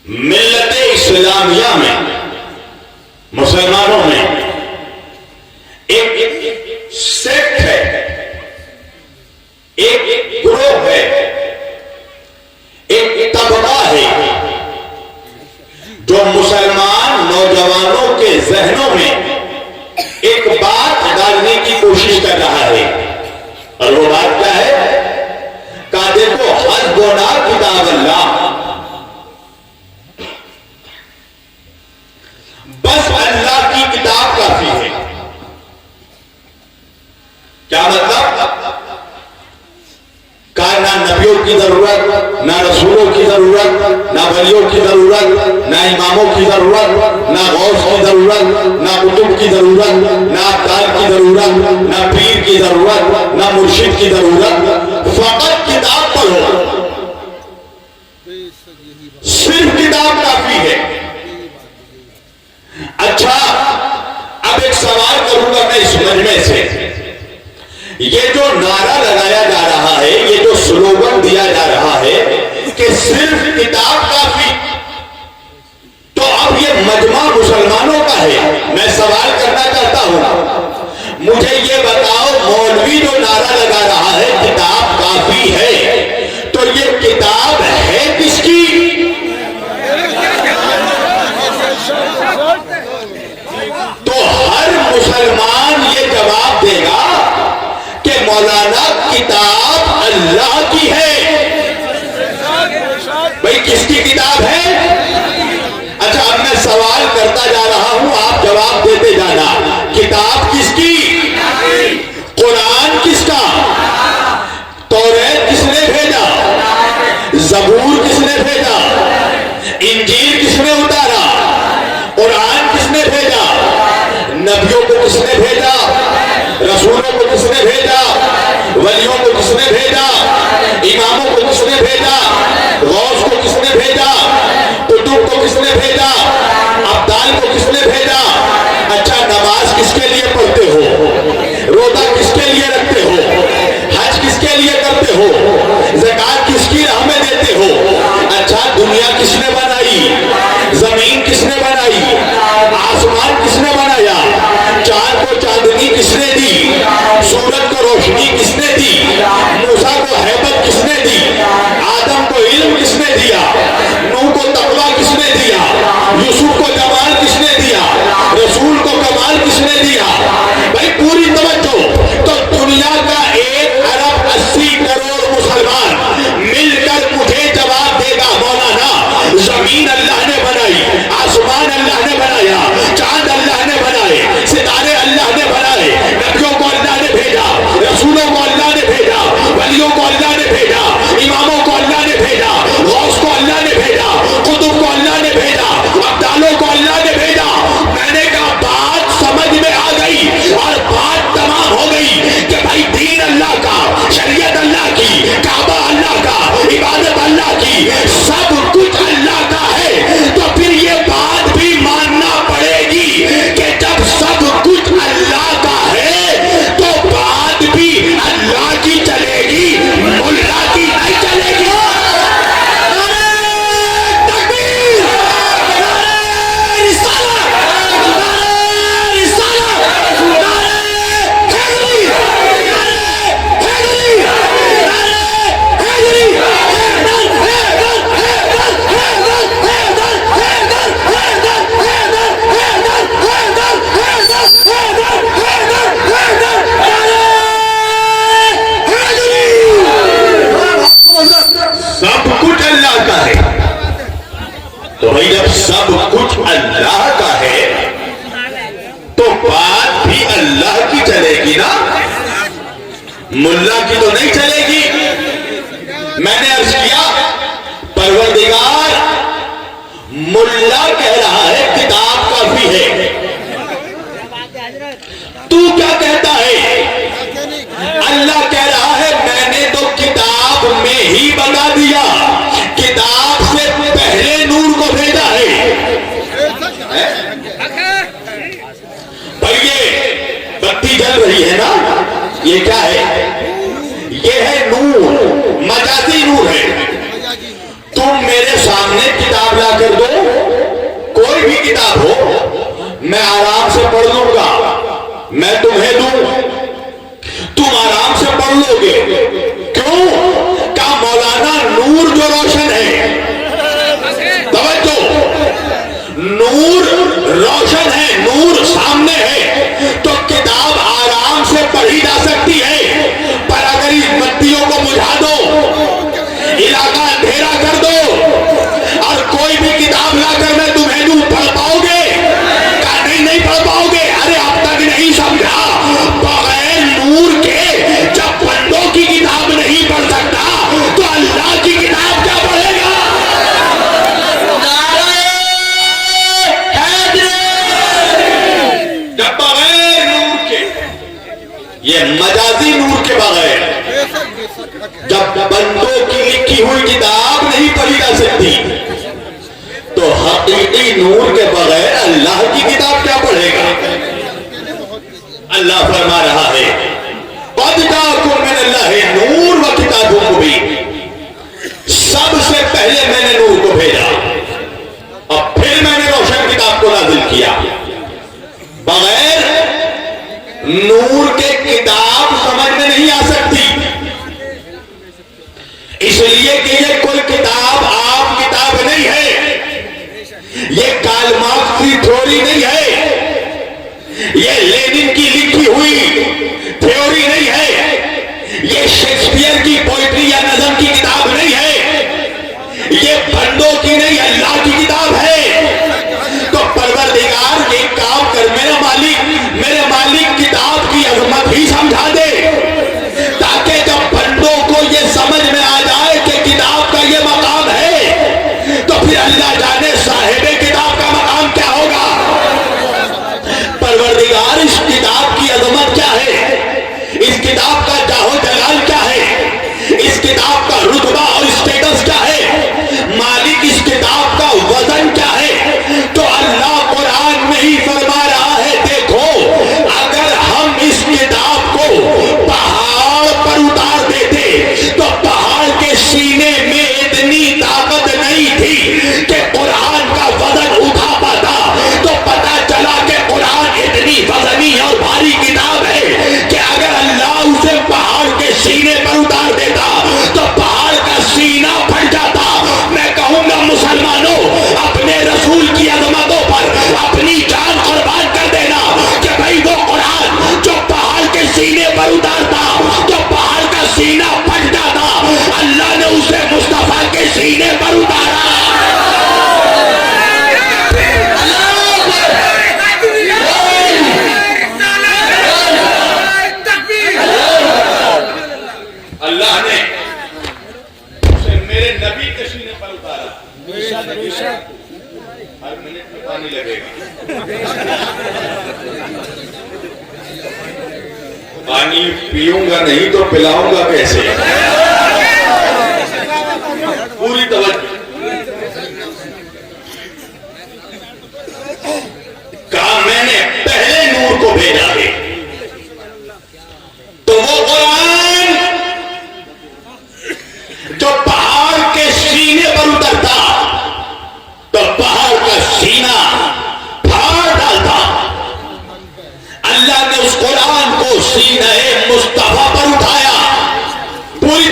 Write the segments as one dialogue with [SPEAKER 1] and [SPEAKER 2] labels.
[SPEAKER 1] मिल्लत इस्लामिया में, मुसलमानों में एक सेक्ट है, एक ग्रोह है, एक तबका है जो मुसलमान नौजवानों के जहनों में एक बात डालने की कोशिश कर रहा है। और वो बात क्या है? कहा देखो, हस्बुना किताब अल्लाह, बस अल्लाह की किताब काफी है। क्या मतलब? कहा ना नबियों की जरूरत, ना रसूलों की जरूरत, ना वलियों की जरूरत, ना इमामों की जरूरत, ना गौस की जरूरत, ना कुतुब की जरूरत, ना अब्दाल की जरूरत, ना पीर की जरूरत, ना मुर्शिद की जरूरत, फकत किताब पढ़ो, सिर्फ किताब काफी है। अच्छा, अब एक सवाल करूंगा मैं इस मजमे से। ये जो नारा लगाया जा रहा है, ये जो स्लोगन दिया जा रहा है कि सिर्फ किताब काफी, तो अब ये मजमा मुसलमानों का है। मैं सवाल करना चाहता हूं, मुझे ये बताओ, मौलवी जो नारा लगा रहा है किताब काफी है, तो ये किताब है किसकी? तो हर मुसलमान ये जवाब देगा कि मौलाना किताब अल्लाह की है। भाई किसकी किताब है? अच्छा, अब मैं सवाल करता जा रहा हूं, आप जवाब देते जाना। किताब किसकी? कुरान किसका? तौरात किसने भेजा? ज़बूर किसने भेजा? इंजील किसने उतारा? कुरान किसने भेजा? नबियों को किसने भेजा? रसूलों को किसने भेजा? वलियों को किसने भेजा? इमामों को किसने भेजा? गौस को किसने भेजा? कुतुब को किसने भेजा? अब्दाल को किसने भेजा? अच्छा, नमाज किसके लिए पढ़ते हो? रोजा किसके लिए रखते हो? हज किसके लिए करते हो? ज़कात किसकी राह में देते हो? अच्छा, दुनिया किसने बनाई? जमीन किसने बनाई? आसमान किसने बनाया? चांद को चांदनी किसने दी? सूरज को रोशनी किसने दी? मूसा को हैबत किसने दी? आदम को इल्म किसने दिया? नूह को तकवा किसने दिया? यूसुफ को जमाल किसने दिया? रसूल को कमाल किसने दिया? भाई पूरी तवज्जो। तो दुनिया का 1 अरब 80 करोड़ मुसलमान मिलकर मुझे जवाब देगा, मौलाना जमीन अल्लाह ने बनाई, आसमान अल्लाह ने बनाया, चांद अल्लाह ने बनाए, सितारे अल्लाह ने बनाए, नबियों को अल्लाह ने भेजा, रसूलों को अल्लाह ने भेजा, वलियों को अल्लाह ने भेजा, इमामों को अल्लाह ने भेजा, गौस को अल्लाह ने भेजा, कुतुब को अल्लाह ने भेजा, अब्दालों को अल्लाह ने भेजा। मैंने कहा बात समझ में आ गई और बात तमाम हो गई कि भाई दीन अल्लाह का, शरीयत अल्लाह की, काबा अल्लाह का, इबादत अल्लाह की, सब कुछ अल्लाह का है। तो फिर ये बात भी मानना पड़ेगी कि जब सब कुछ अल्लाह का है तो बात भी अल्लाह की चलेगी, मुल्ला की नहीं चलेगी। सब कुछ अल्लाह का है, तो भाई जब सब कुछ अल्लाह का है तो बात भी अल्लाह की चलेगी ना, मुल्ला की तो नहीं चलेगी। मैंने अर्ज किया, परवरदिगार मुल्ला कह रहा है किताब काफी है, तू क्या कहता है? अल्लाह कह रहा है मैंने तो किताब में ही बता दिया, किताब से पहले नूर को भेजा है। भाई ये बत्ती जल रही है ना, ये क्या है? ये है नूर, मजाजी नूर है। तुम मेरे सामने किताब लाकर जो रोशन है, तवज्जो, नूर रोशन है, नूर सामने है, तो किताब आराम से पढ़ी जा सकती है। पर अगर इस बत्तियों को बुझा दो, इलाका अंधेरा कर दो और कोई भी किताब लाकर मैं तुम्हें दूं, पढ़ पाओगे? नहीं पढ़ पाओगे। अरे अब तक नहीं समझा, बगैर नूर के जब बंदों की किताब नहीं पढ़ सकता तो अल्लाह की किताब क्या पढ़ेगा? जब बगैर नूर के, ये मजाजी नूर के बगैर, जब बंदों की लिखी हुई किताब नहीं पढ़ी जा सकती तो हकीकी नूर के बगैर अल्लाह की किताब क्या पढ़ेगा? अल्लाह फरमा रहा है, कद जाअकुम मिनल्लाहि नूर व किताबुम मुबीन। सबसे पहले मैंने नूर को भेजा और फिर मैंने रोशन किताब को नाज़िल किया। बगैर नूर के किताब समझ में नहीं आ सकती, इसलिए कि ये कोई किताब आम किताब नहीं है, ये कार्ल मार्क्स की थ्योरी नहीं है, ये लेनिन की लिखी हुई थ्योरी नहीं है, ये शेक्सपियर की पोइट्री या नज़म की किताब नहीं है, ये बंदों की नहीं, अल्लाह की किताब है। तो परवरदिगार एक काम कर, मेरे मालिक किताब की अजमत ही समझा दे, ताकि जब बंदों को ये समझ में आ जाए कि किताब का ये मकाम है, तो फिर अल्लाह जाने साहिबे किताब का मकाम क्या होगा। परवरदिगार इस किताब की अजमत क्या है, इस किताब का जाहो जलाल क्या है, इस किताब का रुतबा और स्टेटस क्या है, मालिक इस किताब का वजन क्या है। तो अल्लाह कुरान में ही फरमा रहा है, देखो अगर हम इस किताब को पहाड़ पर उतार देते तो पहाड़ के सीने में इतनी ताकत नहीं थी कि कुरान का वजन उठा पाता। तो पता चला कि कुरान इतनी वजनी और भारी किताब है कि अगर अल्लाह उसे पहाड़ के सीने पर उतार देता तो पहाड़ का सीना फट जाता। मैं कहूंगा मुसलमानों, अपने रसूल की अजमतों पर अपनी जान कुर्बान कर देना कि भाई वो कुरान जो पहाड़ के सीने पर उतारता तो पहाड़ का सीना फट जाता, अल्लाह ने उसे मुस्तफा के सीने पर उतारा। अल्लाह ने उसे मेरे नबी के सीने पर उतारा। हर मिनट में पानी लगेगा, पानी पीऊंगा नहीं तो पिलाऊंगा कैसे? पूरी तवज्जो। कहा मैंने पहले नूर को भेजा है, तो वो कुरान जो पहाड़ के सीने पर उतरता तो पहाड़ का सीना फाड़ डालता। अल्लाह ने उस कुरान को सीने मुस्तफा पर उठाया। पूरी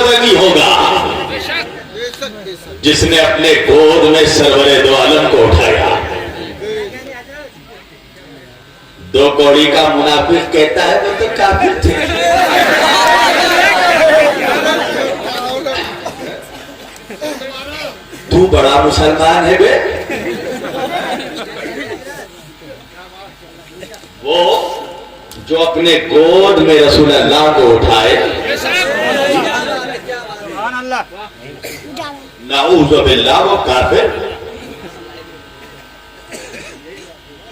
[SPEAKER 1] वजनी होगा जिसने अपने गोद में सरवरे दो आलम को उठाया। दो कौड़ी का मुनाफिक कहता है वो तो काफिर थे। तू बड़ा मुसलमान है बे। वो जो अपने गोद में रसूल अल्लाह को उठाए, नाऊज़ु बिल्लाह, वो काफिर।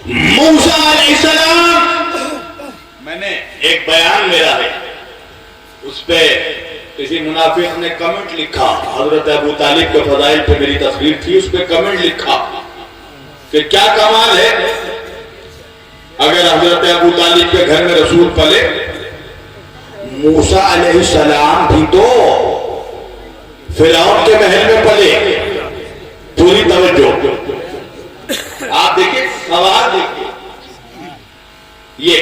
[SPEAKER 1] मूसा अलैहिस्सलाम, मैंने एक बयान मेरा है, उस पे किसी मुनाफिक ने कमेंट लिखा, हजरत अबू तालिब के फजाइल पे मेरी तस्वीर थी, उस पे कमेंट लिखा कि क्या कमाल है अगर हजरत अबू तालिब के घर में रसूल पले। मूसा अलैहिस्सलाम भी तो फिरौन के महल में पले। पूरी तवज्जो, आप देखिए सवाल, देखिए ये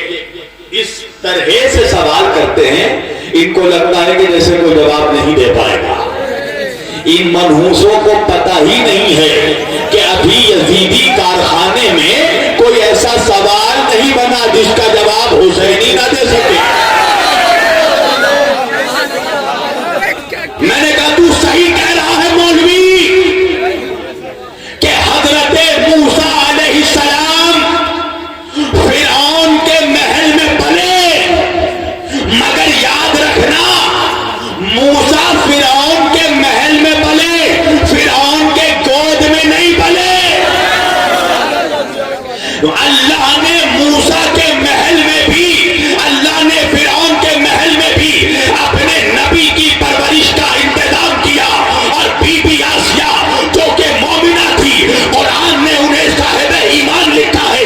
[SPEAKER 1] इस तरह से सवाल करते हैं, इनको लगता है कि जैसे कोई जवाब नहीं दे पाएगा। इन मनहूसों को पता ही नहीं है कि अभी यजीदी कारखाने में कोई ऐसा सवाल नहीं बना जिसका जवाब हुसैनी ना दे सके। मैंने कहा तू सही कह रहा है मौलवी कि हजरत मूसा अलैहिस्सलाम फिरौन के महल में पले, मगर याद रखना मूसा फिरौन के महल में पले, फिरौन के गोद में नहीं पले। अल्लाह ने मूसा के महल में भी, अल्लाह ने फिरौन के महल में भी अपने नबी की परवरिश का इंतजाम किया। और बीबी आसिया जो कि मोमिना थी, कुरान ने उन्हें साहिब ईमान लिखा है,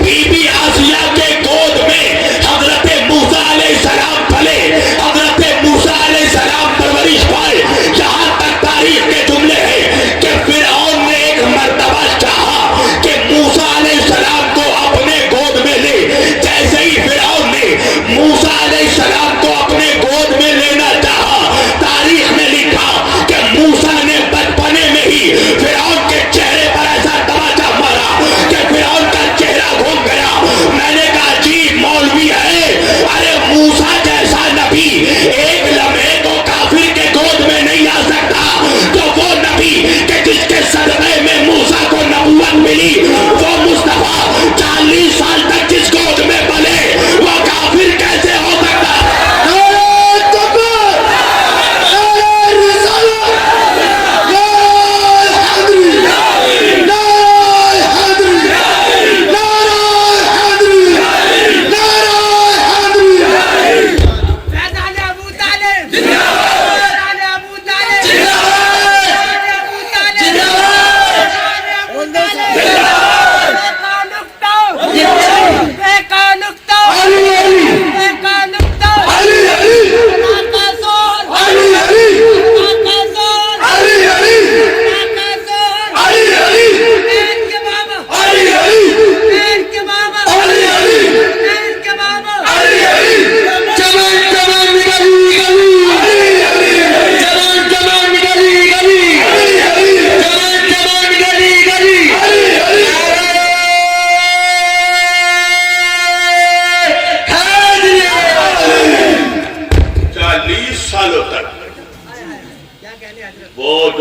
[SPEAKER 1] बीबी आसिया के गोद में हजरत मूसा अलैहिस्सलाम पले, हजरत मूसा अलैहिस्सलाम परवरिश पाए। जहां तक तारीख के जुमले हैं कि फिरौन ने एक मर्तबा चाहा कि मूसा अलैहिस्सलाम को अपने गोद में ले। जैसे ही फिरौन ने मूसा अलैहिस्सलाम को अपने गोद में लेना चाहा, तारीख में लिखा कि मूसा ने बचपने में ही फिरौन के चेहरे पर ऐसा तमाचा मारा कि फिरौन का चेहरा घूम गया। मैंने कहा जी मौलवी है, अरे मूसा जैसा नबी एक लम्हे को काफिर के गोद में नहीं आ सकता, तो वो नबी कि जिसके सदमे में मूसा को नबूवत मिली, वो मुस्तफा 40 साल तक जिस गोद में पले, वो काफिर कैसे हो सकता?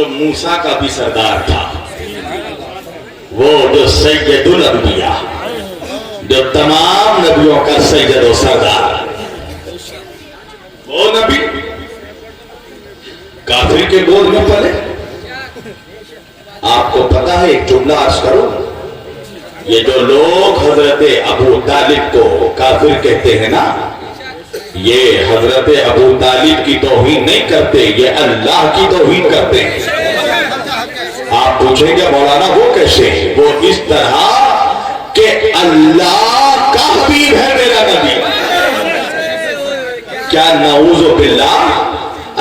[SPEAKER 1] मूसा का भी सरदार था, वो जो सैयदुल अंबिया, जो तमाम नबियों का सैयद और सरदार, वो नबी काफिर के गोद में पले। आपको पता है, एक जुमला अर्ज करो, ये जो लोग हजरत अबू तालिब को काफिर कहते हैं ना, ये हजरत अबू तालिब की तौहीन नहीं करते, ये अल्लाह की तौहीन करते हैं। आप पूछेंगे मौलाना वो कैसे? वो इस तरह के अल्लाह का हबीब है मेरा नबी। क्या नाऊज़ु बिल्लाह,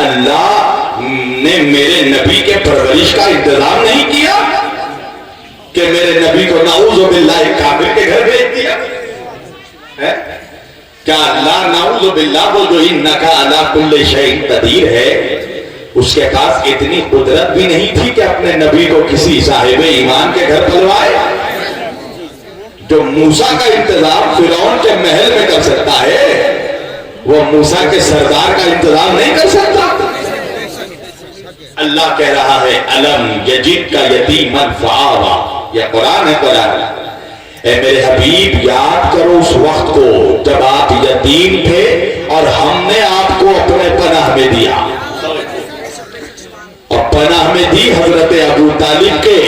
[SPEAKER 1] अल्लाह ने मेरे नबी के परवरिश का इंतजाम नहीं किया कि मेरे नबी को नाऊज़ु बिल्लाह एक काफिर के घर भेज दिया है? क्या अल्लाह नाऊज़ु बिल्लाह वो जो इन्नका अला कुल्लि शैइन कदीर है, उसके पास इतनी कुदरत भी नहीं थी कि अपने नबी को किसी साहिब ईमान के घर बुलवाए। जो मूसा का इंतजाम फिरौन के महल में कर सकता है, वो मूसा के सरदार का इंतजाम नहीं कर सकता। अल्लाह कह रहा है अलम यजिद का यतीमन फआवा, यह कुरान है। कुरान ए मेरे हबीब, याद करो उस वक्त को जब आप यतीम थे और हमने आपको अपने पनाह में दिया। और पनाह में दी हजरत अबू तालिब के।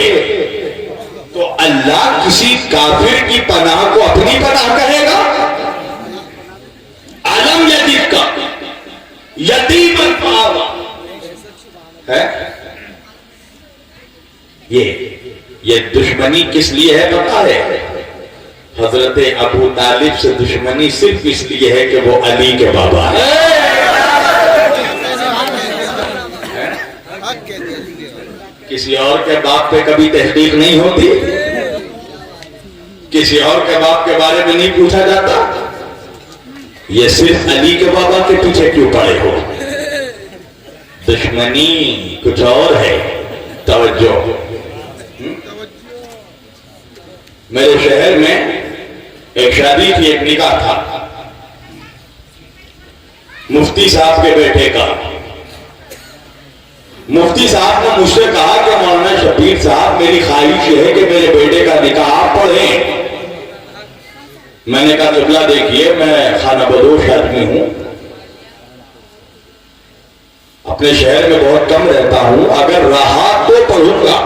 [SPEAKER 1] तो अल्लाह किसी काफिर की पनाह को अपनी पनाह कहेगा? अलम यजिद का यतीमन फआवा है। ये दुश्मनी किस लिए है पता है? हजरत अबू तालिब से दुश्मनी सिर्फ इसलिए है कि वो अली के बाबा है। किसी और के बाप पे कभी तहकीक नहीं होती, किसी और के बाप के बारे में नहीं पूछा जाता। ये सिर्फ अली के बाबा के पीछे क्यों पड़े हो? दुश्मनी कुछ और है। तवज्जो। मेरे शहर में एक शादी थी, एक निकाह था मुफ्ती साहब के बेटे का। मुफ्ती साहब ने मुझसे कहा कि मौलाना शबीर साहब, मेरी ख्वाहिश है कि मेरे बेटे का निकाह आप पढ़ें। मैंने कहा क़िबला देखिए, मैं खाना बदोश आदमी हूं, अपने शहर में बहुत कम रहता हूं, अगर रहा तो पढ़ूंगा।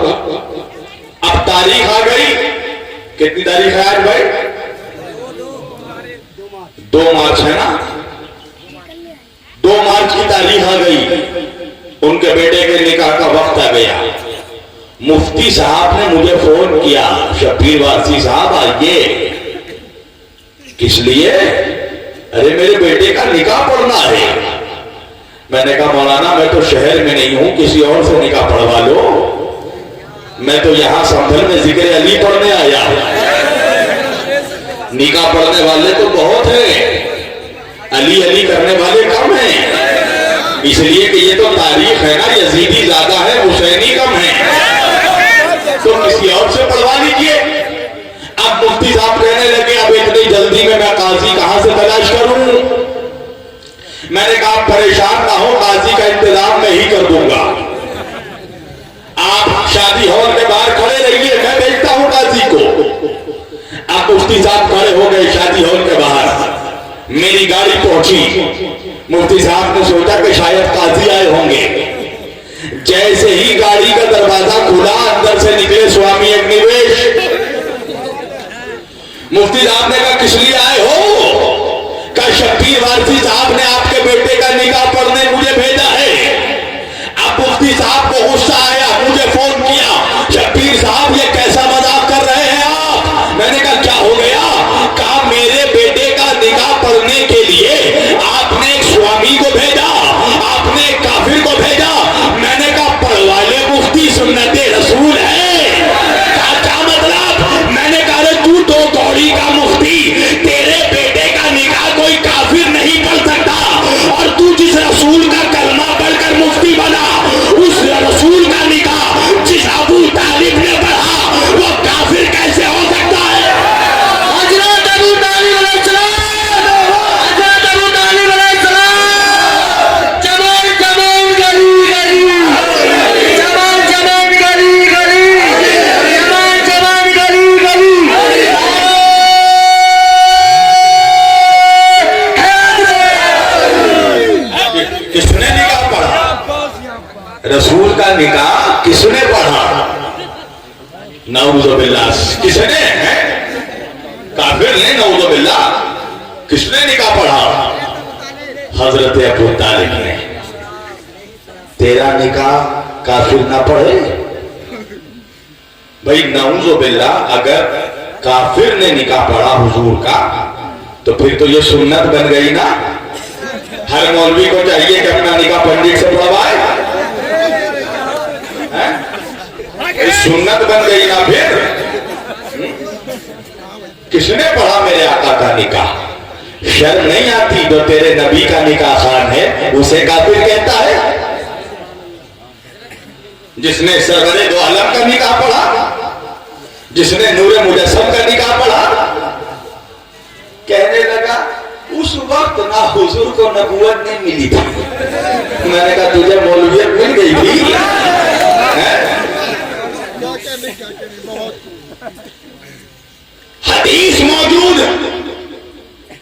[SPEAKER 1] अब तारीख आ गई, कितनी तारीख है आज भाई? 2 मार्च है ना? 2 मार्च की तारीख आ गई, उनके बेटे के निकाह का वक्त आ गया। मुफ्ती साहब ने मुझे फोन किया, शबीर वासी साहब आइए। किस लिए? अरे मेरे बेटे का निकाह पढ़ना है। मैंने कहा मौलाना, मैं तो शहर में नहीं हूं, किसी और से निकाह पढ़वा लो। मैं तो यहां संभल में जिक्र अली पढ़ने आया हूं। निकाह पढ़ने वाले तो बहुत हैं, अली अली करने वाले कम हैं। इसलिए कि ये तो तारीख है ना, यजीदी ज्यादा है, हुसैनी कम है, तो किसी और से पढ़वा लीजिए। अब मुफ्ती साहब कहने लगे अब इतनी जल्दी में मैं काजी कहां से तलाश करूं? मैंने कहा परेशान ना हो, काजी का इंतजाम मैं ही कर दूंगा। आप शादी हॉल के बाहर खड़े रहिए, मैं भेजता हूं काजी को। आप मुफ्ती साहब खड़े हो गए शादी हॉल के बाहर। मेरी गाड़ी पहुंची, मुफ्ती साहब ने सोचा कि शायद काजी आए होंगे। जैसे ही गाड़ी का दरवाजा खुला, अंदर से निकले स्वामी अग्निवेश। मुफ्ती साहब ने कहा किस लिए आए हो? का शबीर वारसी साहब ने आपके बेटे का निकाह पढ़ने मुझे भेजा है। अब मुफ्ती साहब को गुस्सा आया, मुझे फोन किया, शबीर साहब ये कैसा मजाक कर रहे हैं आप? मैंने कहा क्या हो गया? कहा मेरे बेटे का निकाह पढ़ने के लिए आपने एक स्वामी को भेजा, आपने एक काफिर को भेजा। मैंने कहा पढ़वा ले, मुफ्ती सुन्नते रसूल है। क्या मतलब? मैंने कहा तू 2 कौड़ी का मुफ्ती, तेरे बेटे का निकाह कोई काफिर नहीं पढ़ सकता, और तू जिस रसूल का कलमा पढ़कर मुफ्ती बना, उस रसूल का निकाह जिस अबू तालिब ने पढ़ा, वो काफिर कैसे हो सकता है? हजरत अबू तालिब अलैहिस्सलाम, हजरत अबू तालिब अलैहिस्सलाम, जमान जमान गली गली, जमान जमान गली गली, जमान जमान गली गली। किसने निकाह पढ़ा? रसूल का निकाह किसने पढ़ा? नाउज़ुबिल्लाह। किसने? काफिर ने। नाउज़ुबिल्लाह। किसने निकाह पढ़ा? हजरत अबू तालिब ने। तेरा निकाह काफिर ना पढ़े? भाई नाउज़ुबिल्लाह, अगर काफिर ने निकाह पढ़ा हुजूर का, तो फिर तो ये सुन्नत बन गई ना। हर मौलवी को चाहिए कि अपना निकाह पंडित से पढ़वाए। सुन्नत बन गई ना फिर। किसने पढ़ा मेरे आका का निकाह? शर्म नहीं आती? जो तेरे नबी का निकाह खान है उसे काफिर कहता है। जिसने सरवरे दो आलम का निकाह पढ़ा, जिसने नूरे मुजस्सम का निकाह पढ़ा, कहने लगा उस वक्त ना हुजूर को नबूवत नहीं मिली थी। मैंने कहा तुझे मौलवियत मिल गई थी। हदीस मौजूद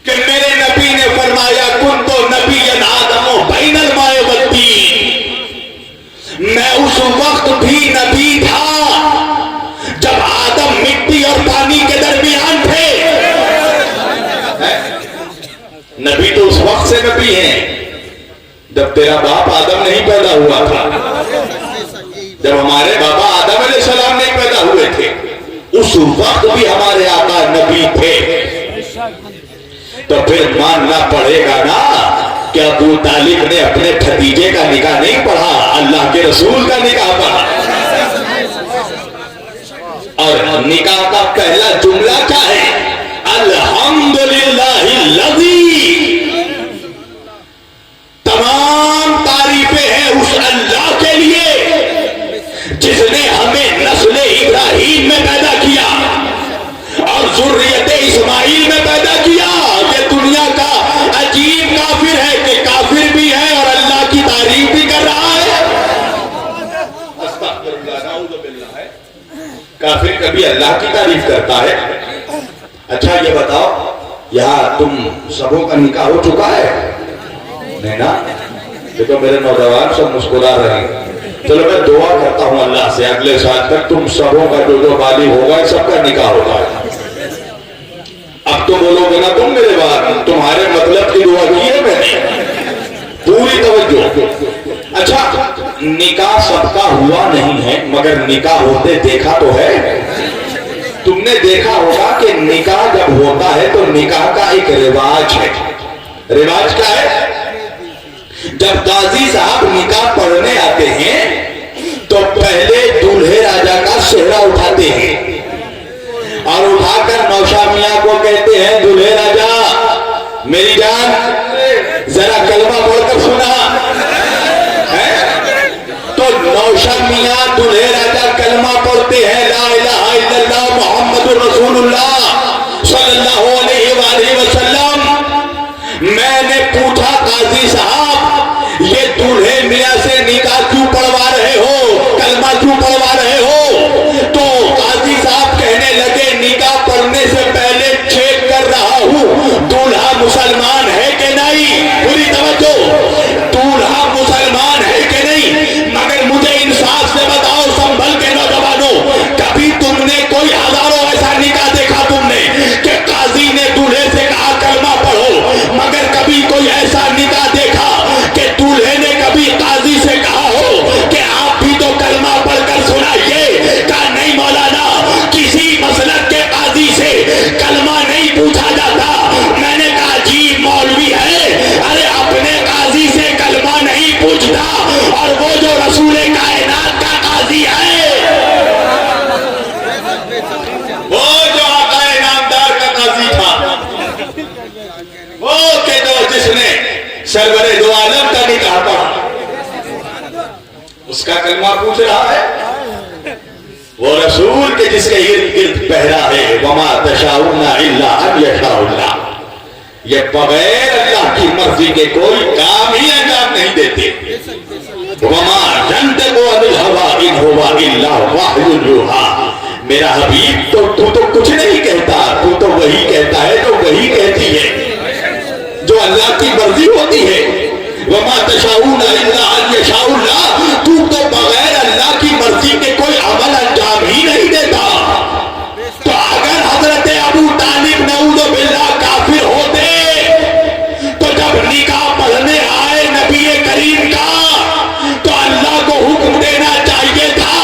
[SPEAKER 1] कि मेरे नबी ने फरमाया कुन तो नबी आदमो बैनल माए वत्तीन, मैं उस वक्त भी नबी था जब आदम मिट्टी और पानी के दरमियान थे। नबी तो उस वक्त से नबी है जब तेरा बाप आदम नहीं पैदा हुआ था, जब हमारे बाबा आदम अलैहिस्सलाम नहीं पैदा हुए थे, उस वक्त भी हमारे आका नबी थे। तो फिर मानना पड़ेगा ना कि अबू तालिब ने अपने भतीजे का निकाह नहीं पढ़ा, अल्लाह के रसूल का निकाह पढ़ा। और निकाह का पहला जुमला क्या है? अल्हम्दुलिल्लाहिल्लज़ी, तमाम तारीफें हैं उस अल्लाह के लिए जिसने हमें नस्ल इब्राहीम में पैदा किया और ज़ुर्रियत इस्माइल में पैदा किया। ये दुनिया का अजीब काफिर है कि काफिर भी है और अल्लाह की तारीफ भी कर रहा है। काफिर कभी अल्लाह की तारीफ करता है? अच्छा ये बताओ, यहाँ तुम सबों का निकाह हो चुका है? नहीं ना? देखो मेरे नौजवान सब मुस्कुरा रहे हैं। चलो मैं दुआ करता हूँ अल्लाह से अगले साल तक तुम सबों का जो बालिग होगा सबका निकाह होगा। अब तो बोलोगे ना तुम मेरे बाद, तुम्हारे मतलब की दुआ की है मैंने, पूरी तवज्जो। अच्छा निकाह सबका हुआ नहीं है मगर निकाह होते देखा तो है। तुमने देखा होगा कि निकाह जब होता है तो निकाह का एक रिवाज है। रिवाज क्या है? जब काजी साहब निकाह पढ़ने आते हैं तो पहले दूल्हे राजा का सेहरा उठाते हैं और उठाकर नौशा मियां को कहते हैं दूल्हे राजा मेरी जान जरा कलमा पढ़कर सुना है। तो नौशा मियां दूल्हे राजा कलमा पढ़ते हैं, ला इलाहा इल्लल्लाह मुहम्मदुर रसूलुल्लाह सल्लल्लाहु अलैहि वसल्लम। मैंने पूछा काजी साहब ये दूल्हे मियां से निकाह क्यों पढ़वा रहे हो, कलमा क्यों पढ़वा रहे हो? तो काजी साहब कहने लगे निकाह पढ़ने से पहले चेक कर रहा हूं दूल्हा मुसलमान है कि नहीं। पूरी तवज्जो, दूल्हा मुसलमान है कि नहीं। मगर मुझे इंसाफ से बताओ संभल के नौजवानों, कभी तुमने कोई हजारों ऐसा निकाह देखा तुमने कि काजी ने दूल्हे से कहा कलमा पढ़ो, मगर कभी कोई ऐसा निकाह देखा कि दूल्हे ने कभी काजी से कहा हो कि आप भी तो कलमा पढ़कर सुनाइए? कहा नहीं मौलाना, किसी मसलक के काजी से कलमा नहीं पूछा जाता। मैंने कहा अजीब मौलवी है, अरे अपने काजी से कलमा नहीं पूछता और वो जो रसूले कायनात का काजी है, वो जो आका इनामदार का काजी था, वो के जो जिसने सरवरे दो आलम का निकाह पढ़ा, उसका कलमा पूछ रहा है। वो रसूल के जिसके इर्द गिर्द पहरा है, वमा तशाउना इल्ला अन यशाउल्लाह, ये बगैर अल्लाह की मर्जी के कोई काम ही अंजाम नहीं देते। वमा यंतिकु अनिल हवा इन हुवा इल्ला वह्युन यूहा। मेरा हबीब तो तू तो कुछ नहीं कहता, तू तो वही कहता है जो वही कहती है, जो अल्लाह की मर्जी होती है। वमा तशाउना इल्ला अन यशाउल्लाह, तू तो बगैर अल्लाह की मर्जी के कोई अमल अंजाम ही नहीं देता। तो अगर हजरत अबू तालिब नऊज़ बिल्लाह काफिर होते तो जब निकाह पढ़ने आए नबी करीम का तो अल्लाह को हुक्म देना चाहिए था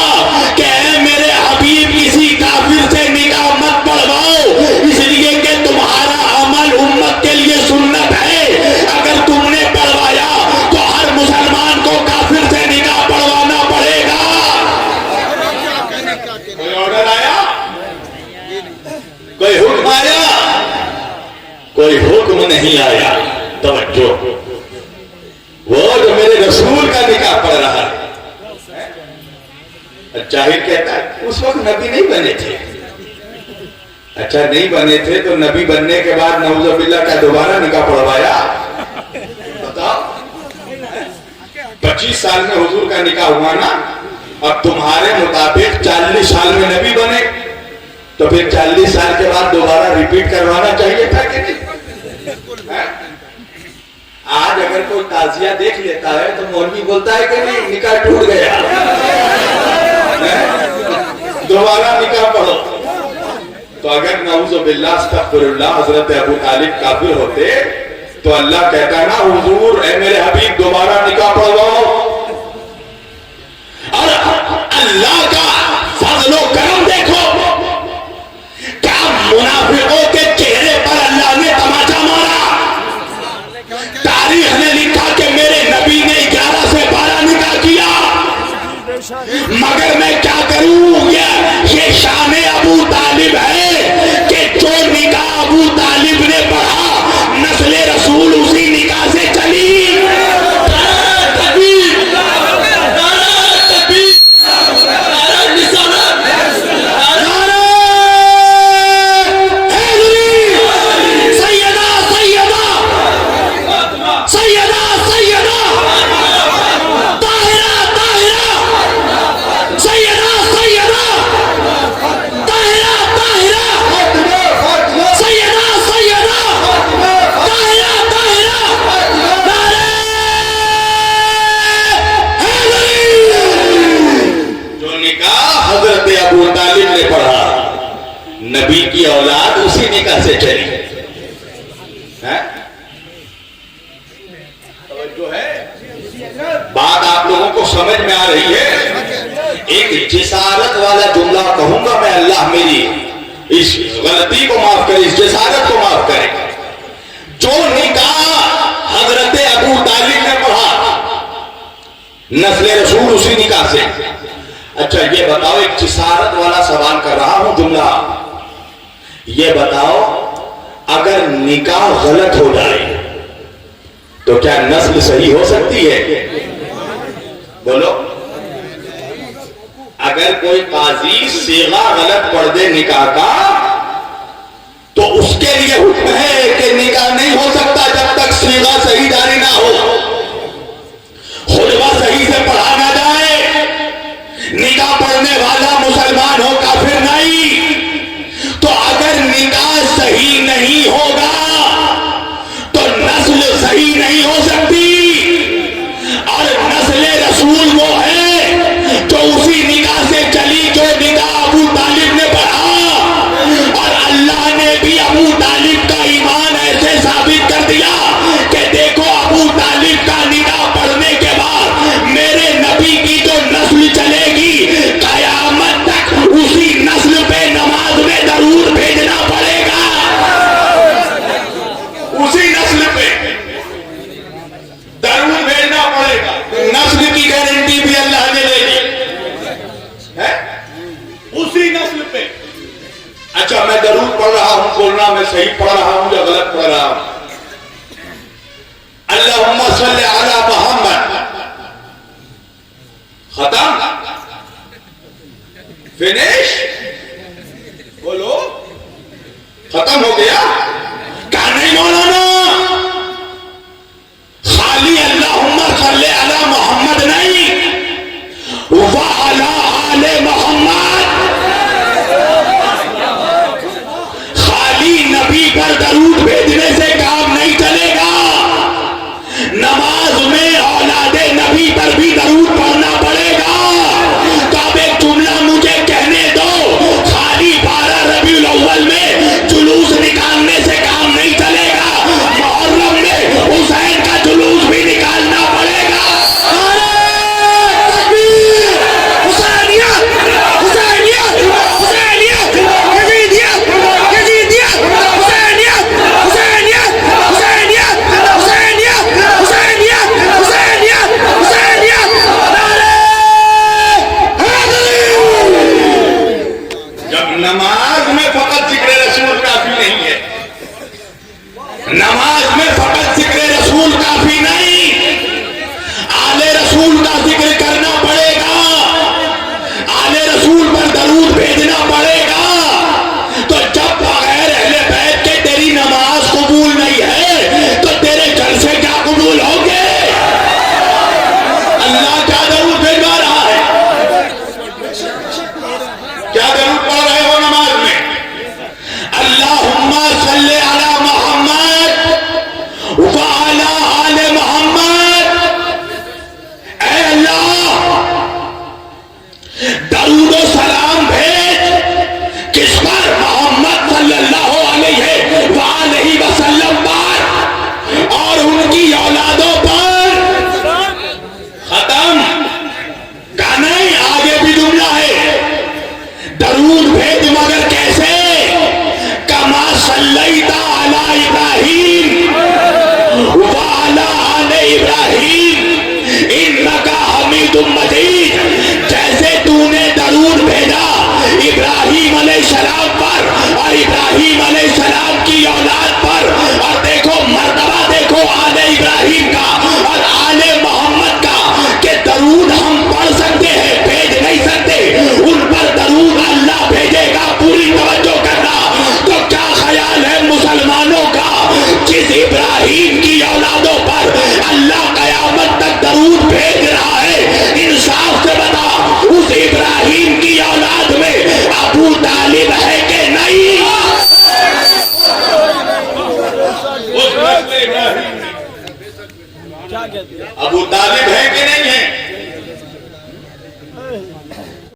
[SPEAKER 1] कि मेरे हबीब किसी काफिर से निकाह मत पढ़वाओ, इसलिए कि तुम्हारा अमल उम्मत के लिए सुन्नत है। अगर तुमने पढ़वाया तो हर मुसलमान को काफिर से निकाह पढ़वाना पड़ेगा। कोई ऑर्डर आया, कोई हुक्म आया? कोई हुक्म नहीं आया। तवज्जो, वो जो मेरे रसूल का निकाह पढ़ रहा है, जाहिर कहता है उस वक्त नबी नहीं बने थे। अच्छा नहीं बने थे तो नबी बनने के बाद नऊजुबिल्लाह का दोबारा निकाह पढ़वाया? बताओ। 25 साल में हुजूर का निकाह हुआ ना, अब तुम्हारे मुताबिक 40 साल में नबी बने तो फिर 40 साल के बाद दोबारा रिपीट करवाना चाहिए था कि नहीं? आज अगर कोई ताजिया देख लेता है तो मौलवी बोलता है कि नहीं निकाह टूट गया, दोबारा निकाह पढ़ो। तो अगर नऊजुबिल्लाह अस्तगफिरुल्लाह हजरत अबू तालिब काफिर होते तो अल्लाह कहता ना हुजूर ए मेरे हबीब दोबारा निकाह पढ़वाओ। और अल्लाह का फजलो करम देखो, क्या मुनाफिकों के चेहरे पर अल्लाह ने तमाचा मारा। तारीख ने लिखा कि मेरे नबी ने 11 से 12 निकाह किया, मगर मैं क्या करूं, ये शान अबू तालिब है कि जो निकाह अबू तालिब ने पढ़ा नस्ले रसूल उसी निकाह से चली। नबी की औलाद उसी निकाह से चली है। जो है बात आप लोगों को समझ में आ रही है। एक जिसारत वाला जुमला कहूंगा मैं, अल्लाह मेरी इस गलती को माफ करे, इस जिसारत को माफ करे। जो निकाह हजरत अबू तालिब ने पढ़ा नस्ले रसूल उसी निकाह से। अच्छा ये बताओ, एक जिसारत वाला सवाल कर रहा हूं जुमला, ये बताओ अगर निकाह गलत हो जाए तो क्या नस्ल सही हो सकती है? बोलो। अगर कोई काजी सीगा गलत पढ़ दे निकाह का तो उसके लिए हुक्म है कि निकाह नहीं हो सकता जब तक सीगा सही जारी ना हो, खुतबा सही से पढ़ा ना जाए, निकाह पढ़ने वाला मुसलमान हो काफिर नहीं। तो अगर निकाह सही नहीं होगा तो नस्ल सही नहीं हो सकती। और नस्ले रसूल वो है जो उसी निकाह से चली जो निकाह अबू तालिब ने पढ़ा। और अल्लाह ने भी अबू तालिब का ईमान ऐसे साबित कर दिया कि देखो अबू तालिब का निकाह पढ़ने के बाद मेरे नबी की जो नस्ल चलेगी कयामत तक उसी नस्ल पे नमाज में दरूद भेजना पड़ेगा। उसी नस्ल पे दरूद भेजना पड़ेगा। नस्ल की गारंटी भी अल्लाह ने ले ली है, उसी नस्ल पे। अच्छा मैं दरूद पढ़ रहा हूं, बोलना मैं सही पढ़ रहा हूं या गलत पढ़ रहा हूं? अल्लाहुम्मा सल्ली अला मुहम्मद, खत्म, फिनिश। बोलो खत्म हो गया? कहा नहीं मौलाना, खाली अल्लाहुम्मा सल्ली अला मुहम्मद नहीं, व अला आले मुहम्मद। खाली नबी पर दरूद भेजने से काम नहीं चलेगा, नमाज में औलादे नबी पर भी दरूद पढ़ना पड़ेगा। तो अब एक जुमला मुझे कहने दो, खाली 12 रबीउल अव्वल में जुलूस निकालने से काम नहीं चलेगा, पर और इब्राहिम अलैहिस्सलाम की औलाद पर, और देखो मर्तबा देखो आले इब्राहिम का और आले मोहम्मद का, कि दरूद हम पढ़ सकते हैं, भेज नहीं सकते, उन पर दरूद अल्लाह भेजेगा। पूरी तवज्जो करना। तो क्या ख्याल है मुसलमानों का, जिस इब्राहिम की औलादों पर अल्लाह कयामत तक दरूद भेज रहा है, इंसाफ से बता उस इब्राहिम की औलाद में अबू तालिब है कि नहीं? अबू तालिब है कि नहीं है?